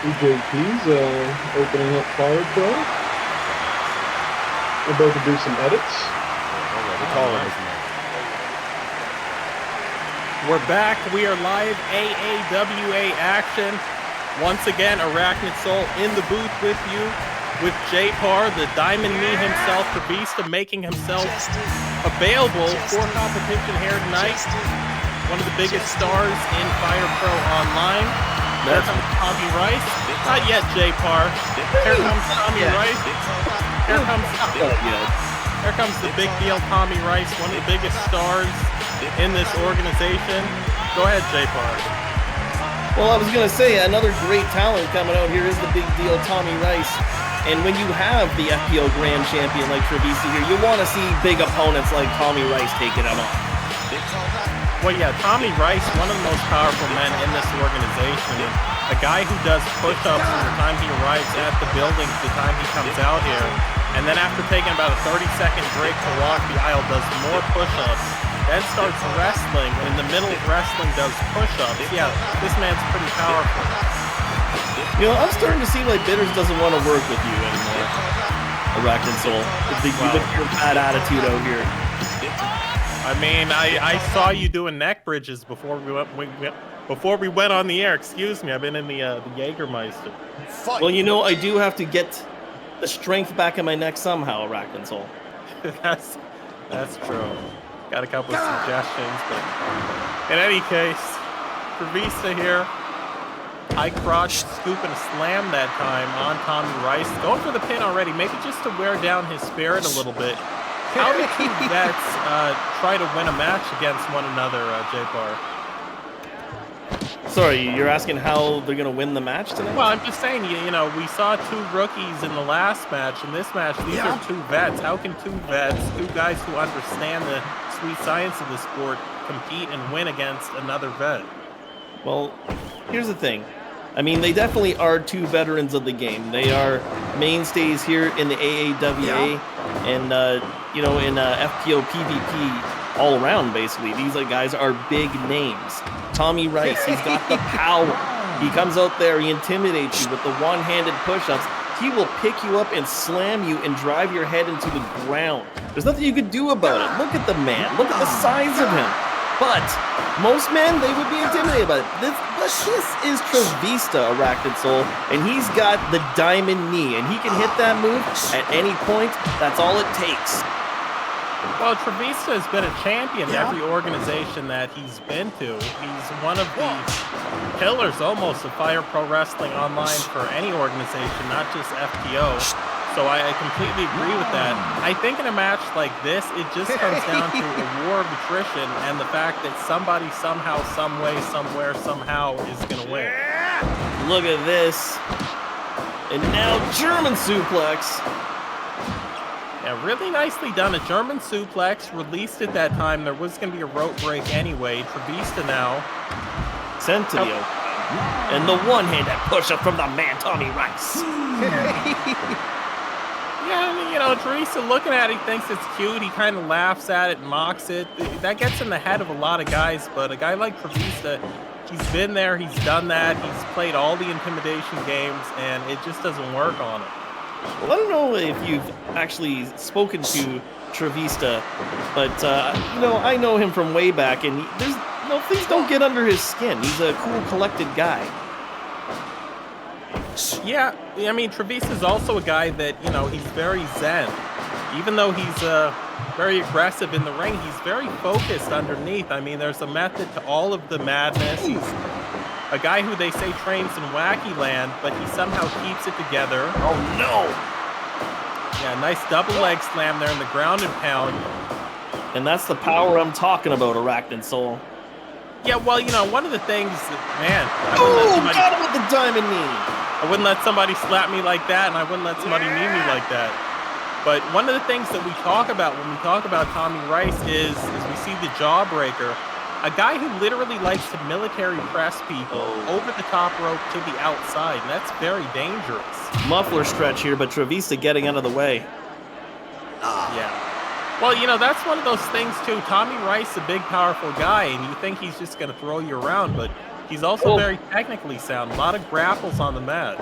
EJP's opening up Fire Pro. We're about to do some edits. We're back. We are live AAWA action. Once again, Arachnid Soul in the booth with you, with Jay Parr, the Diamond Me himself, Trevista, making himself available for competition here tonight. One of the biggest stars in Fire Pro Online. Here comes Tommy Rice. Not yet, Jay Parr. Here comes Tommy Rice. Here comes the big deal Tommy Rice, one of the biggest stars in this organization. Go ahead, Jay Parr. Well, I was going to say, another great talent coming out here is the big deal Tommy Rice. And when you have the FPO Grand Champion like Trevista here, you want to see big opponents like Tommy Rice taking him on. Well, yeah, Tommy Rice, one of the most powerful men in this organization. A guy who does push-ups from the time he arrives at the building to the time he comes out here. And then after taking about a 30-second break to walk the aisle, does more push-ups. Then starts wrestling. In the middle of wrestling, does push-ups. Yeah, this man's pretty powerful. You know, I'm starting to see like Bitters doesn't want to work with you anymore, Arachnid Soul. With your bad attitude out here. I mean, I saw you doing neck bridges before we went on the air. Excuse me, I've been in the Jägermeister. Well, you know, I do have to get the strength back in my neck somehow, Arachnid Soul. That's true. Got a couple of suggestions, but in any case, Trevista here. High crotch, scoop and a slam that time on Tommy Rice. Going for the pin already, maybe just to wear down his spirit a little bit. How do two vets try to win a match against one another, Jay Parr? Sorry, you're asking how they're going to win the match tonight? Well, I'm just saying, you know, we saw two rookies in the last match. In this match, these are two vets. How can two vets, two guys who understand the sweet science of the sport, compete and win against another vet? Well, here's the thing. I mean, they definitely are two veterans of the game. They are mainstays here in the AAWA and, you know, in FPO PvP all around, basically. These guys are big names. Tommy Rice, he's got the power. He comes out there, he intimidates you with the one-handed push-ups. He will pick you up and slam you and drive your head into the ground. There's nothing you could do about it. Look at the man. Look at the size of him. But most men, they would be intimidated by it. But this is Trevista, Arachnid Soul, and he's got the diamond knee, and he can hit that move at any point. That's all it takes. Well, Trevista has been a champion in every organization that he's been to. He's one of the pillars almost of Fire Pro Wrestling Online for any organization, not just FPO. So I completely agree with that. I think in a match like this, it just comes down to a war of attrition and the fact that somebody somehow, some way, somewhere, somehow is going to win. Look at this. And now German suplex. Yeah, really nicely done. A German suplex, released at that time. There was going to be a rope break anyway. Trevista now. Sent to the open. And the one-handed push-up from the man, Tommy Rice. Yeah, I mean, you know, Trevista looking at it, he thinks it's cute. He kind of laughs at it, mocks it. That gets in the head of a lot of guys, but a guy like Trevista, he's been there, he's done that, he's played all the intimidation games, and it just doesn't work on him. Well, I don't know if you've actually spoken to Trevista, but, you know, I know him from way back, and things don't get under his skin. He's a cool, collected guy. Yeah, I mean, Trevista's also a guy that, you know, he's very zen. Even though he's very aggressive in the ring, he's very focused underneath. I mean, there's a method to all of the madness. He's a guy who they say trains in Wacky Land, but he somehow keeps it together. Oh, no! Yeah, nice double leg slam there in the ground and pound. And that's the power I'm talking about, Arachnid Soul. Yeah, well, you know, one of the things, man. Got him with the diamond knee. I wouldn't let somebody slap me like that, and I wouldn't let somebody knee me like that. But one of the things that we talk about when we talk about Tommy Rice is we see the jawbreaker. A guy who literally likes to military press people over the top rope to the outside, and that's very dangerous. Muffler stretch here, but Trevista getting out of the way. Yeah. Well, you know, that's one of those things, too. Tommy Rice, a big, powerful guy, and you think he's just going to throw you around, but He's also very technically sound. A lot of grapples on the mat.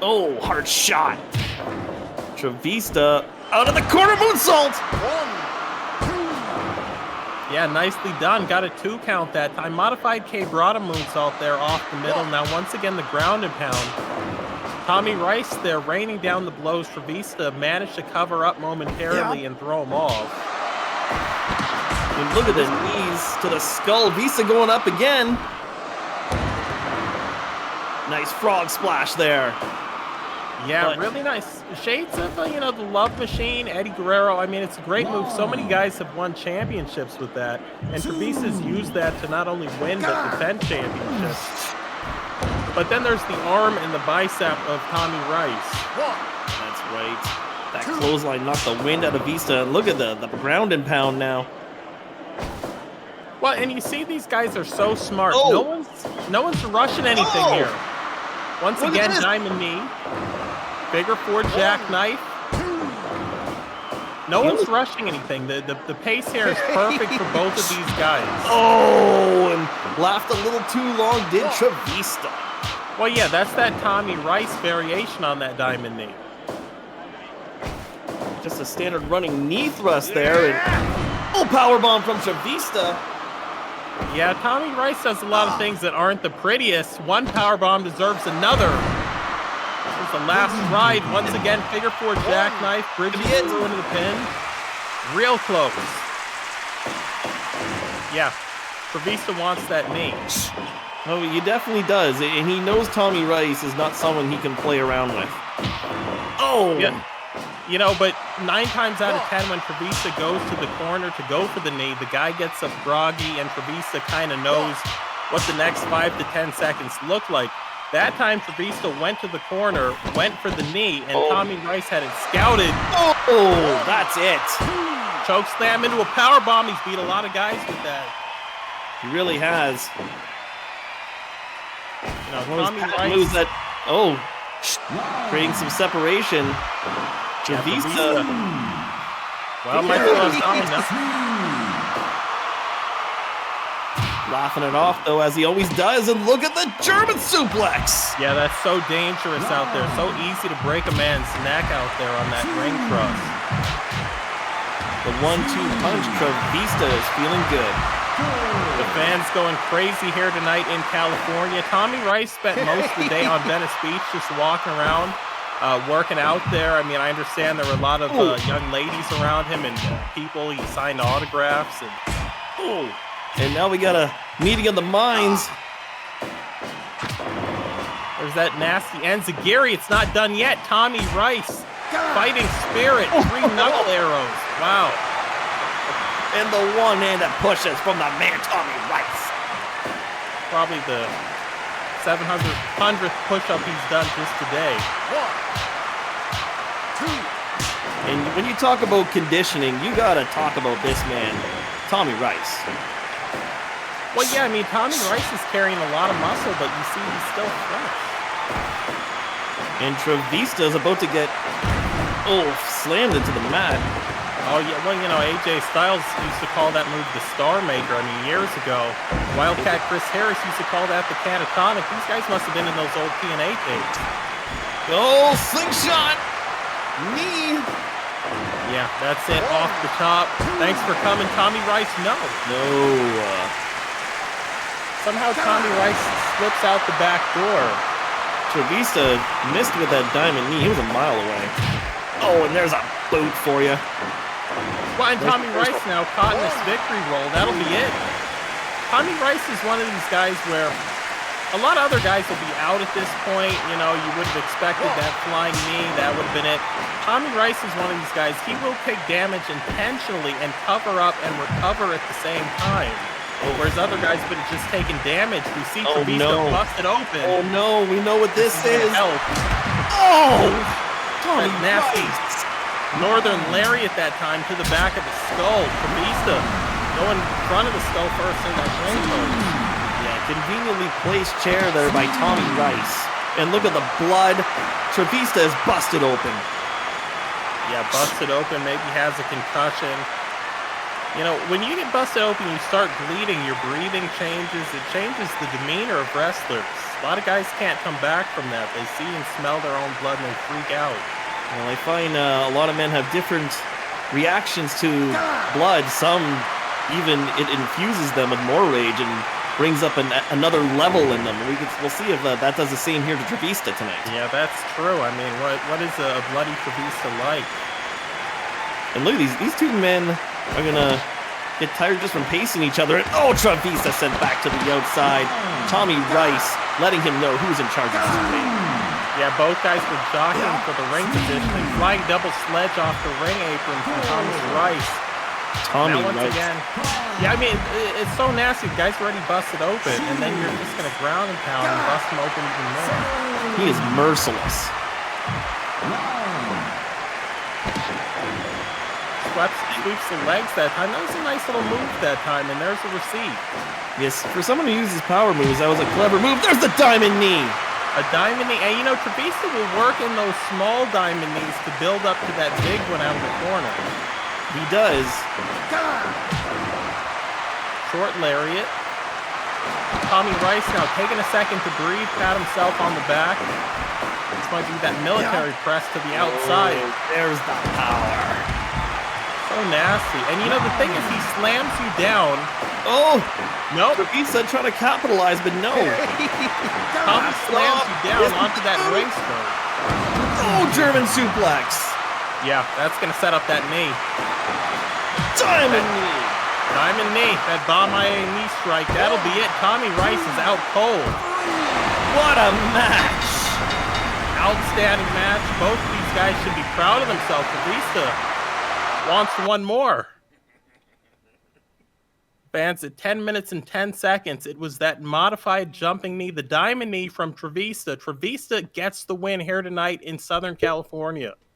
Oh, hard shot. Trevista out of the corner moonsault. Yeah, nicely done. Got a 2 count that time. Modified K brought a moonsault there off the middle. Now once again the ground and pound. Tommy Rice there raining down the blows. Trevista managed to cover up momentarily and throw him off. And look at the knees to the skull. Vista going up again. Nice frog splash there. Yeah, really nice. Shades of, the Love Machine, Eddie Guerrero. I mean, it's a great move. So many guys have won championships with that. And Trevista's used that to not only win, but defend championships. But then there's the arm and the bicep of Tommy Rice. That's right. That clothesline knocked the wind out of Vista. And look at the ground and pound now. Well, and you see these guys are so smart. No one's rushing anything here. Once again, diamond knee. Figure 4 jackknife. No one's rushing anything. The pace here is perfect for both of these guys. Oh, and laughed a little too long, did Trevista. Well, yeah, that's that Tommy Rice variation on that diamond knee. Just a standard running knee thrust there. And powerbomb from Trevista. Yeah, Tommy Rice does a lot of things that aren't the prettiest. One powerbomb deserves another. This is the last ride. Once again, figure 4 jackknife. Bridges through into the pin. Real close. Yeah, Trevista wants that knee. Oh, he definitely does. And he knows Tommy Rice is not someone he can play around with. Oh! Yeah. But 9 times out of 10 when Trevista goes to the corner to go for the knee, the guy gets up groggy and Trevista kind of knows what the next 5 to 10 seconds look like. That time Trevista went to the corner, went for the knee, and Tommy Rice had it scouted. Oh, that's it. Choke slam into a power bomb. He's beat a lot of guys with that. He really has. Tommy Rice. Creating some separation. Trevista. Well, Michael laughing it off, though, as he always does, and look at the German suplex! Yeah, that's so dangerous out there. So easy to break a man's neck out there on that ring cross. The 1-2 punch, Trevista is feeling good. The fans going crazy here tonight in California. Tommy Rice spent most of the day on Venice Beach just walking around, working out there. I mean, I understand there were a lot of young ladies around him and people. He signed autographs. And now we got a meeting of the minds. There's that nasty enziguri. It's not done yet. Tommy Rice, fighting spirit, 3 knuckle arrows. Wow. And the one-handed pushes from the man, Tommy Rice. Probably the 700th push-up he's done just today. 1, 2. And when you talk about conditioning, you gotta talk about this man, Tommy Rice. Well, yeah, I mean, Tommy Rice is carrying a lot of muscle, but you see he's still fresh. And Trevista is about to get, slammed into the mat. Oh, yeah, well, AJ Styles used to call that move the Star Maker, years ago. Wildcat Chris Harris used to call that the Catatonic. These guys must have been in those old TNA tapes. Slingshot! Knee! Yeah, that's it, off the top. Thanks for coming, Tommy Rice. No. Somehow Tommy Rice slips out the back door. Trevista missed with that diamond knee. He was a mile away. And there's a boot for you. Well, and Tommy Rice now caught in this victory roll. That'll be it. Tommy Rice is one of these guys where a lot of other guys will be out at this point. You would have expected that flying knee. That would have been it. Tommy Rice is one of these guys. He will take damage intentionally and cover up and recover at the same time. Whereas other guys would have just taken damage. We see Trevista busted open. Oh no, we know what this is. Help. Tommy nasty Rice. Northern Lariat that time to the back of the skull. Trevista going in front of the skull first in that ring post. Yeah, conveniently placed chair there by Tommy Rice. And look at the blood. Trevista is busted open. Yeah, busted open. Maybe has a concussion. You know, when you get busted open, you start bleeding, your breathing changes, it changes the demeanor of wrestlers. A lot of guys can't come back from that. They see and smell their own blood and they freak out. Well, I find a lot of men have different reactions to blood. Some even it infuses them with more rage and brings up another level in them. We'll see if that does the same here to Trevista tonight. Yeah, that's true. I mean, what is a bloody Trevista like? And look at these two men are gonna get tired just from pacing each other. And Trevista sent back to the outside. Tommy Rice letting him know who's in charge of this game. Yeah, both guys were jockeying for the ring position and flying double sledge off the ring apron from Thomas Rice. Tommy now once Rice. again, yeah, I mean, it's so nasty. The guy's already busted open, and then you're just gonna ground and pound and bust him open even more. He is merciless. Sweeps the legs that time. That was a nice little move that time, and there's the receipt. Yes, for someone who uses power moves, that was a clever move. There's the diamond knee. A diamond knee, and you know, Trevista will work in those small diamond knees to build up to that big one out of the corner. He does. Short lariat. Tommy Rice now taking a second to breathe, pat himself on the back. This might be that military press to the outside. There's the power. So nasty. And you know, the thing is, he slams you down. Nope. Trevista trying to capitalize, but no. Tommy slams you down onto that ring skirt. German suplex. Yeah, that's going to set up that knee. Diamond knee. Diamond knee. That Bomb-IA knee strike. That'll be it. Tommy Rice is out cold. What a match. Outstanding match. Both of these guys should be proud of themselves. Trevista wants one more. Fans, at 10 minutes and 10 seconds, it was that modified jumping knee, the diamond knee from Trevista. Trevista gets the win here tonight in Southern California.